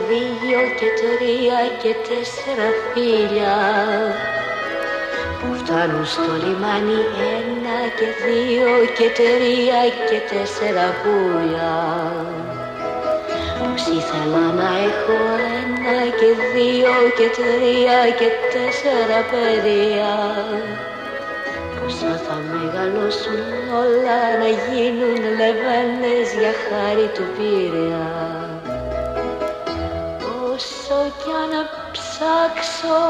2 και 3 και 4 φίλια που φτάνουν στο λιμάνι 1 και 2 και 3 και 4 πουλιά. Πως ήθελα να έχω 1 και 2 και 3 και 4 παιδιά. Πόσα θα μεγαλώσουν όλα να γίνουν λεβένες για χάρη του Πειραιά. Όσο κι αν ψάξω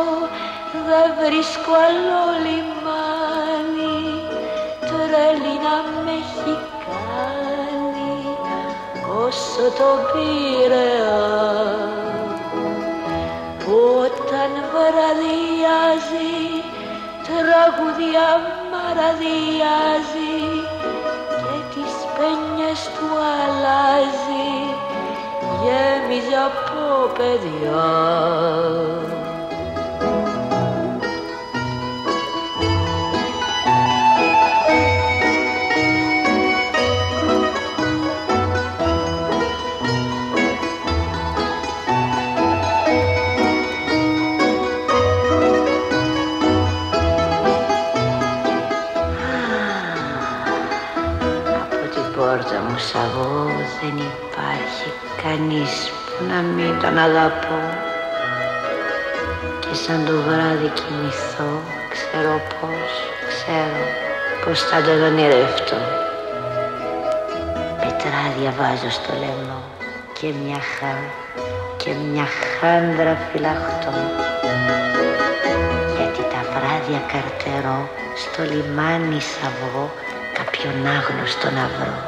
δεν βρίσκω άλλο λιμάνι, τρέλη να με έχει κάνει όσο το Πειραιά. Που όταν βραδιάζει τραγουδιά μαραδιάζει και τις πένιες του αλλάζει, γέμιζε από παιδιά. Πόρτα μου σαγώ δεν υπάρχει κανείς που να μην τον αγαπώ. Και σαν το βράδυ κοιμηθώ ξέρω πως θα τον ονειρευτώ. Πετράδια βάζω στο λαιμό και μια χάντρα φυλαχτώ. Γιατί τα βράδια καρτερώ στο λιμάνι σαβώ κάποιον άγνωστο να βρω.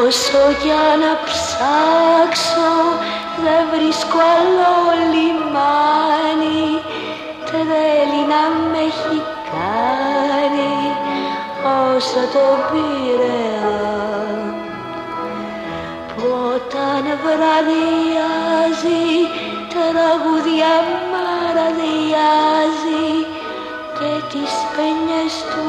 Όσο κι αν ψάξω δεν βρίσκω άλλο λιμάνι, τρέλη να με έχει κάνει όσο το Πειραιά. Που όταν βραδιάζει τραγουδιά μαραδιάζει και τις πένιες του